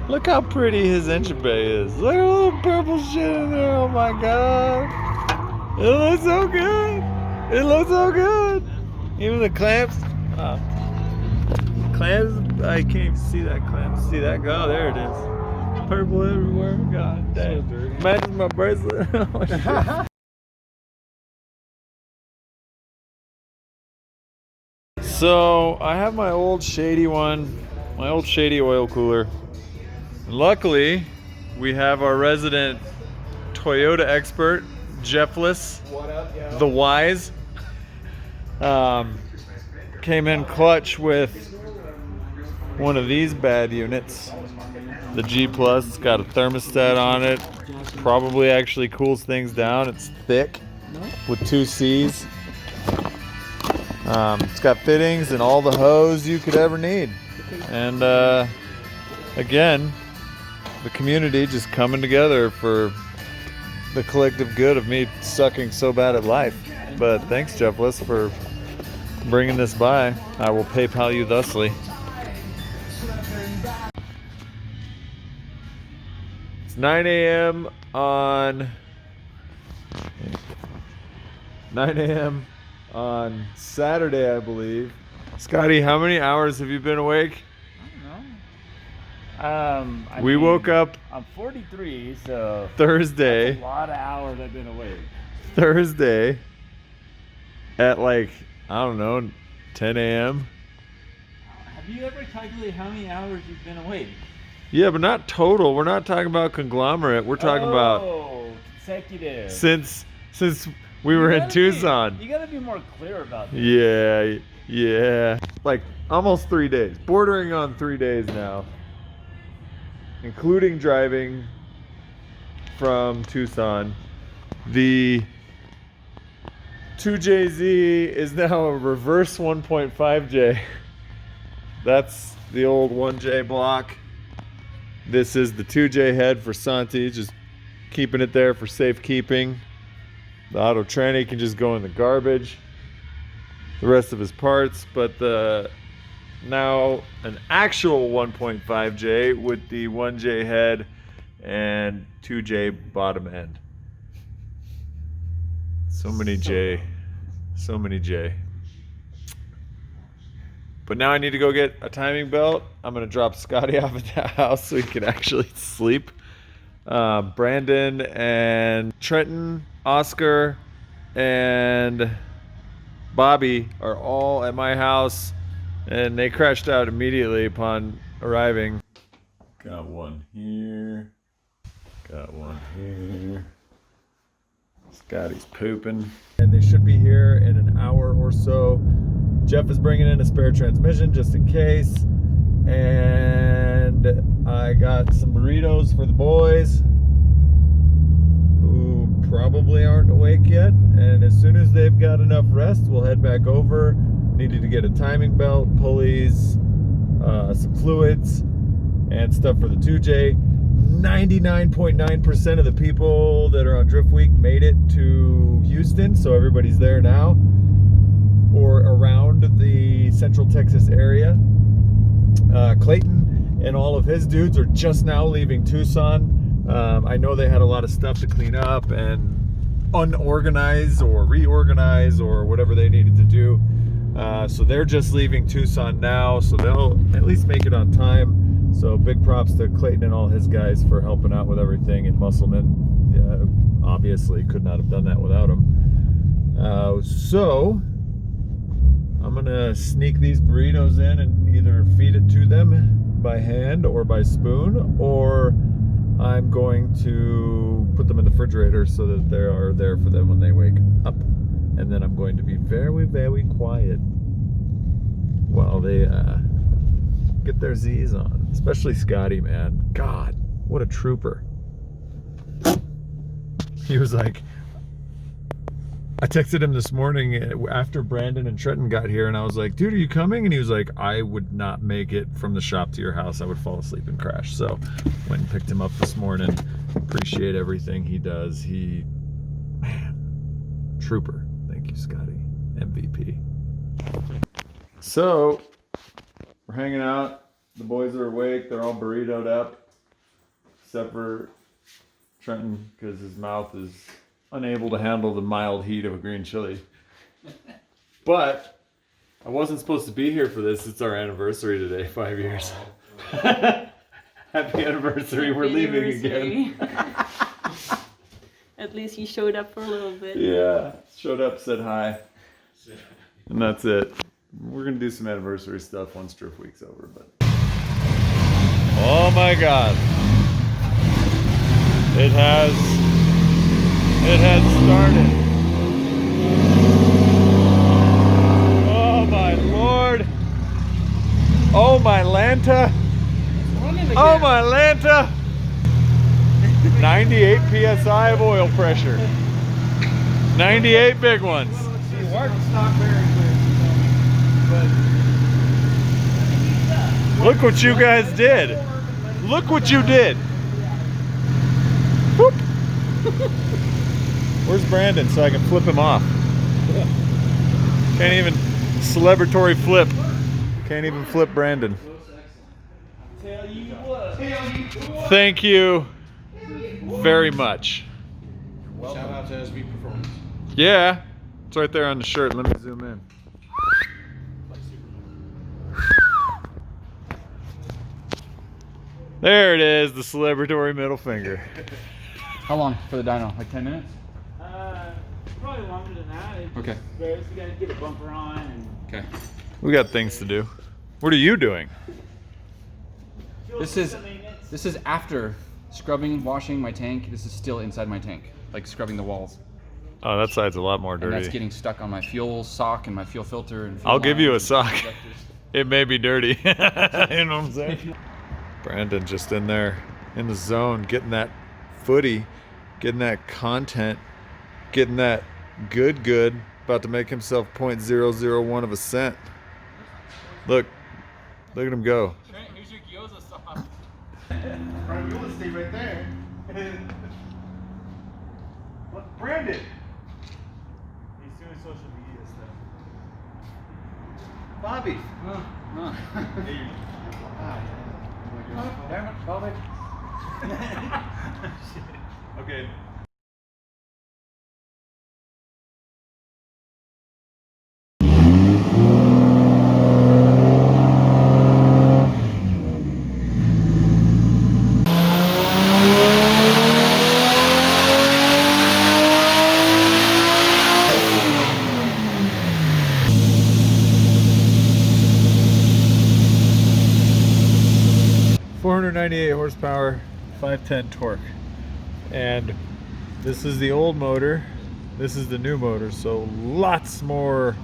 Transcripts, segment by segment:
Look how pretty his engine bay is. Look at all the purple shit in there. Oh my god. It looks so good. It looks so good. Even the clamps. Wow. Clamps. I can't even see that clamp. See that? Oh, there it is. Purple everywhere. God dang. So matches my bracelet. Oh, shit. So I have my old shady one, my old shady oil cooler. Luckily, we have our resident Toyota expert, Jeffless, the Wise, came in clutch with one of these bad units. The G Plus. It's got a thermostat on it. Probably actually cools things down. It's thick with 2 C's. It's got fittings and all the hose you could ever need. And again, the community just coming together for the collective good of me sucking so bad at life. But thanks, Jeffless, for bringing this by. I will PayPal you thusly. It's 9 a.m. on 9 a.m. on Saturday, I believe. Scotty, how many hours have you been awake? I don't know. We woke up. I'm 43, so Thursday. That's a lot of hours I've been awake. Thursday at like, I don't know, 10 a.m. Have you ever calculated how many hours you've been awake? Yeah, but not total. We're not talking about conglomerate. We're talking about consecutive. Since we were in Tucson. You gotta be more clear about this. Yeah. Like almost 3 days. Bordering on 3 days now. Including driving from Tucson. The 2JZ is now a reverse 1.5J. That's the old 1J block. This is the 2J head for Santi, just keeping it there for safekeeping. The auto tranny can just go in the garbage. The rest of his parts, but the now an actual 1.5J with the 1J head and 2J bottom end. So many J. But now I need to go get a timing belt. I'm gonna drop Scotty off at the house so he can actually sleep. Brandon and Trenton, Oscar, and Bobby are all at my house, and they crashed out immediately upon arriving. Got one here. Got one here. Scotty's pooping. And they should be here in an hour or so. Jeff is bringing in a spare transmission just in case. And I got some burritos for the boys who probably aren't awake yet. And as soon as they've got enough rest, we'll head back over. Needed to get a timing belt, pulleys, some fluids, and stuff for the 2J. 99.9% of the people that are on Drift Week made it to Houston, so everybody's there now, or around the Central Texas area. Clayton and all of his dudes are just now leaving Tucson. I know they had a lot of stuff to clean up and unorganize or reorganize or whatever they needed to do. So they're just leaving Tucson now, so they'll at least make it on time. So big props to Clayton and all his guys for helping out with everything in Musselman. Obviously could not have done that without him. So I'm gonna sneak these burritos in and either feed it to them by hand or by spoon, or I'm going to put them in the refrigerator so that they are there for them when they wake up. And then I'm going to be very, very quiet while they get their Z's on. Especially Scotty, man. God, what a trooper. He was like, I texted him this morning after Brandon and Trenton got here, and I was like, dude, are you coming? And he was like, I would not make it from the shop to your house. I would fall asleep and crash. So went and picked him up this morning. Appreciate everything he does. Man, trooper. Thank you, Scotty. MVP. So we're hanging out. The boys are awake. They're all burritoed up. except for Trenton, because his mouth is unable to handle the mild heat of a green chili. But I wasn't supposed to be here for this. It's our anniversary today, 5 years. Happy anniversary, we're leaving again. At least you showed up for a little bit. Yeah, showed up, said hi. And that's it. We're gonna do some anniversary stuff once Drift Week's over, but. Oh my God. It has started. Oh my Lord. Oh my Lanta. Oh my Lanta. 98 PSI of oil pressure. 98 big ones. Look what you guys did. Look what you did. Whoop. Where's Brandon so I can flip him off? Can't even celebratory flip. Can't even flip Brandon. Thank you very much. Shout out to SV Performance. Yeah, it's right there on the shirt. Let me zoom in. There it is, the celebratory middle finger. How long for the dyno? Like 10 minutes? Probably longer than that. It Okay. just varies. We gotta get a bumper on and Okay. We got things to do. What are you doing? This is after scrubbing, washing my tank. This is still inside my tank, like scrubbing the walls. Oh, that side's a lot more And that's dirty. getting stuck on my fuel sock and my fuel filter. And fuel I'll give you a lines sock. and injectors. It may be dirty. You know what I'm saying? Brandon just in there, in the zone, getting that footy, getting that content, getting that good, about to make himself 0.001 of a cent. Look at him go. Here's your gyoza sauce. Prime real estate right there. Brandon. he's doing social media stuff. Bobby. Damn it, Bobby. Okay. .498 horsepower, 510 torque, and this is the old motor, this is the new motor, so lots more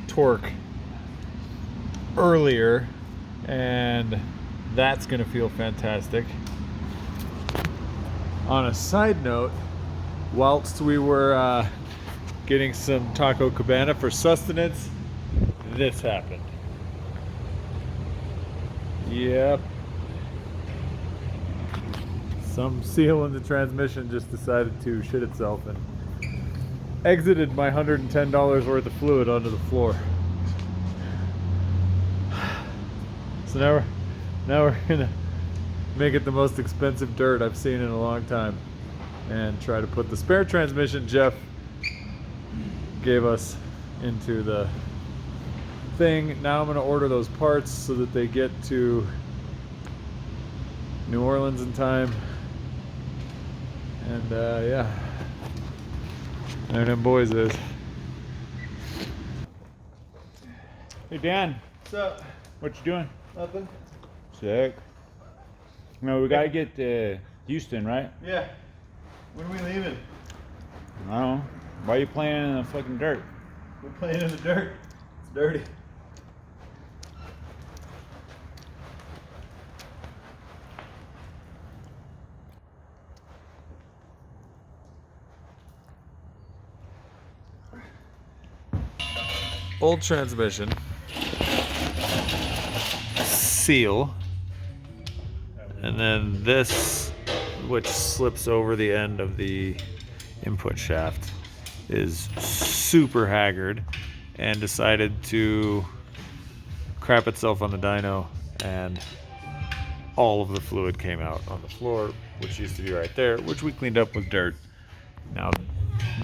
torque earlier, and that's gonna feel fantastic. On a side note, whilst we were getting some taco cabana for sustenance, this happened. Yep. Some seal in the transmission just decided to shit itself and exited my $110 worth of fluid onto the floor. So now we're gonna make it the most expensive dirt I've seen in a long time and try to put the spare transmission Jeff gave us into the thing. Now I'm gonna order those parts so that they get to New Orleans in time. And yeah, there them boys is. Hey Dan, What's up? what you doing? Nothing. Sick. No, we gotta get to Houston, right? Yeah. When are we leaving? I don't know. Why are you playing in the fucking dirt? We're playing in the dirt. It's dirty. Old transmission, seal, and then this, which slips over the end of the input shaft, is super haggard and decided to crap itself on the dyno and all of the fluid came out on the floor, which used to be right there, which we cleaned up with dirt. Now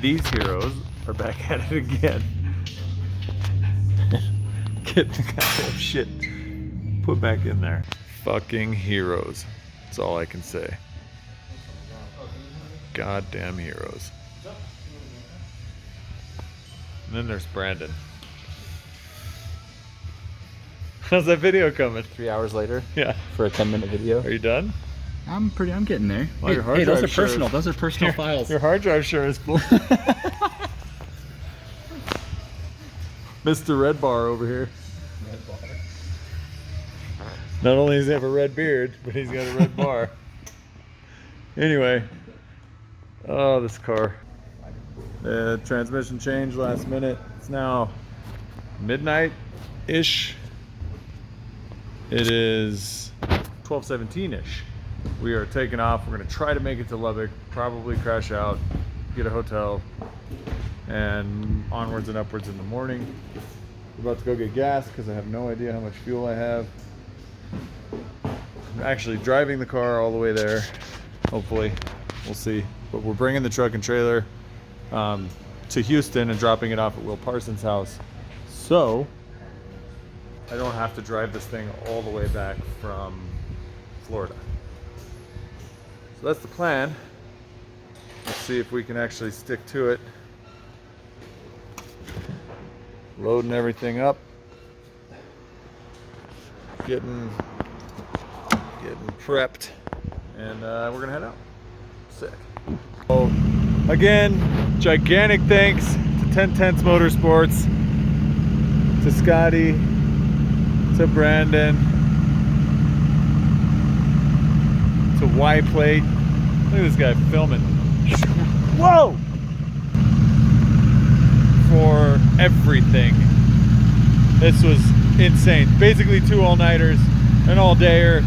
these heroes are back at it again. Get the goddamn shit put back in there. Fucking heroes. That's all I can say. Goddamn heroes. And then there's Brandon. How's that video coming? 3 hours later. Yeah. For a 10-minute video. Are you done? I'm getting there. Well, your hard Hey, those drive are sure personal. is- Those are personal files. Your hard drive sure is full. Mr. Red Bar over here. Red bar. Not only does he have a red beard, but he's got a red bar. Anyway. Oh, this car. The transmission changed last minute. It's now midnight-ish. It is 12:17-ish. We are taking off. We're going to try to make it to Lubbock, probably crash out, get a hotel, and onwards and upwards in the morning. We're about to go get gas because I have no idea how much fuel I have. I'm actually driving the car all the way there, hopefully. We'll see. But we're bringing the truck and trailer to Houston and dropping it off at Will Parsons' house. So I don't have to drive this thing all the way back from Florida. So that's the plan. Let's see if we can actually stick to it. Loading everything up. Getting prepped. And we're gonna head out. Sick. So again, gigantic thanks to Tenths Motorsports, to Scottie, to Brandon, to Y-Plate. Look at this guy filming. Whoa! For everything. This was insane. Basically 2 all-nighters, an all-dayer,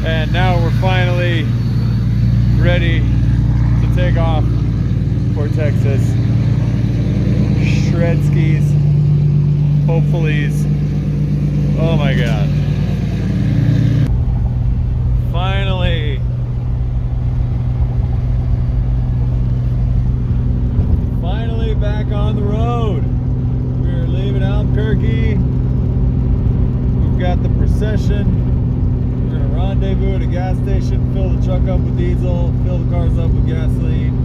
and now we're finally ready to take off for Texas. Shred skis, hopefullys. Oh my god. Finally. Finally back on the road. We're leaving Albuquerque. We've got the procession. We're gonna rendezvous at a gas station, fill the truck up with diesel, fill the cars up with gasoline,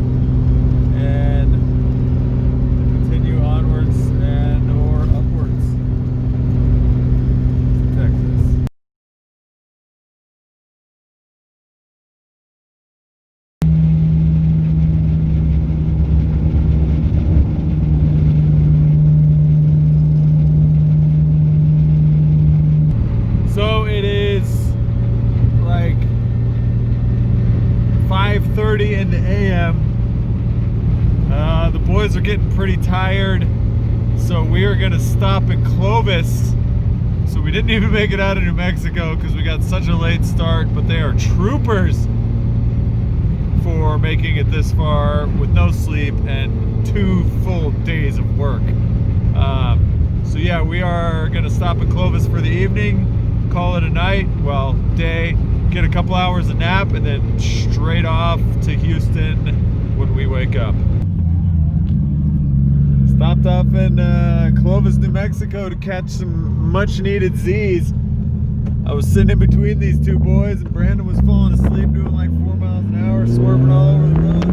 and continue onwards and or upwards to Texas. So it is like 5:30 in the AM. The boys are getting pretty tired, so we are gonna stop in Clovis. So we didn't even make it out of New Mexico because we got such a late start, but they are troopers for making it this far with no sleep and 2 full days of work. So yeah, we are gonna stop in Clovis for the evening, call it a night, well, day, get a couple hours of nap, and then straight off to Houston when we wake up. Stopped off in Clovis, New Mexico to catch some much needed Z's. I was sitting in between these 2 boys and Brandon was falling asleep doing like 4 miles an hour, swerving all over the road.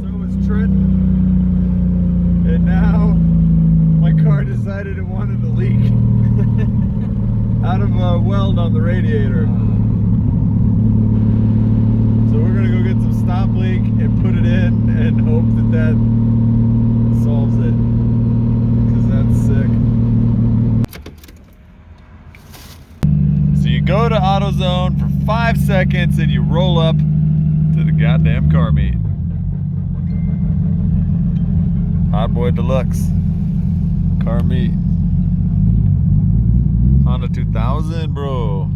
So was Trent. And now my car decided it wanted to leak out of a weld on the radiator. So we're gonna go get some stop leak and put it in and hope that that solves it, because that's sick. So you go to AutoZone for 5 seconds and you roll up to the goddamn car meet. Hot Boy Deluxe car meet. Honda 2000, bro.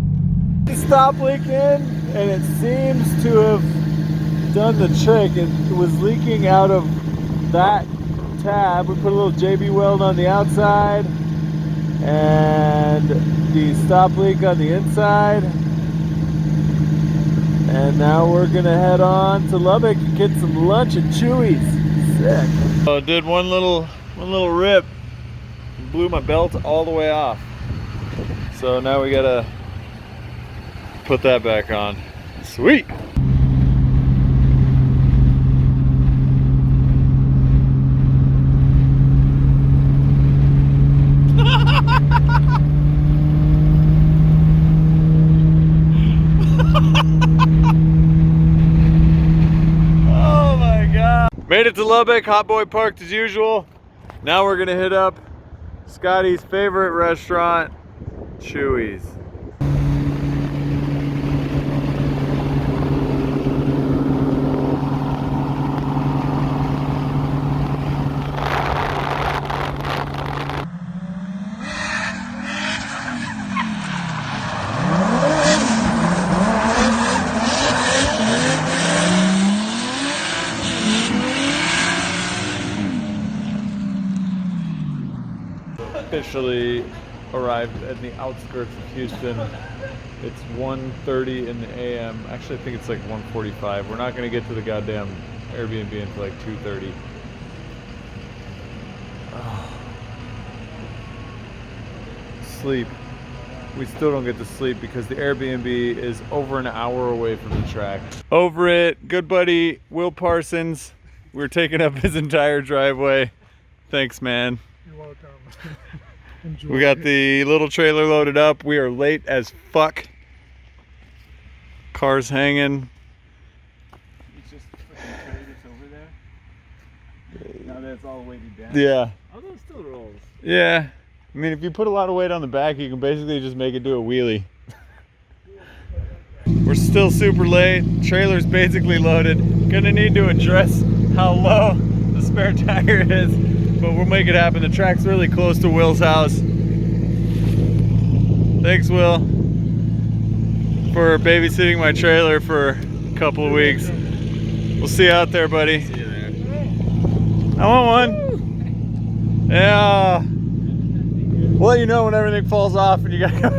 Stop leak in, and it seems to have done the trick. It was leaking out of that tab. We put a little JB weld on the outside, and the stop leak on the inside. And now we're gonna head on to Lubbock and get some lunch at Chewy's. Sick. So did one little rip, blew my belt all the way off. So now we gotta put that back on. Sweet. Oh my God. Made it to Lubbock, Hot Boy parked as usual. Now we're gonna hit up Scottie's favorite restaurant, Chewy's. Officially arrived at the outskirts of Houston. It's 1:30 in the AM. Actually, I think it's like 1:45. We're not going to get to the goddamn Airbnb until like 2:30. Oh. Sleep. We still don't get to sleep because the Airbnb is over an hour away from the track. Over it, good buddy Will Parsons. We're taking up his entire driveway. Thanks, man. You're welcome. We got the little trailer loaded up. We are late as fuck. Car's hanging. It's just freaking trailers over there. Now that it's all weighted down. Yeah. Oh, those still rolls. Yeah. I mean, if you put a lot of weight on the back, you can basically just make it do a wheelie. We're still super late. Trailer's basically loaded. Gonna need to address how low the spare tire is, but we'll make it happen. The track's really close to Will's house. Thanks, Will, for babysitting my trailer for a couple of weeks. We'll see you out there, buddy. See you there. I want one. Yeah. We'll let you know when everything falls off and you gotta go.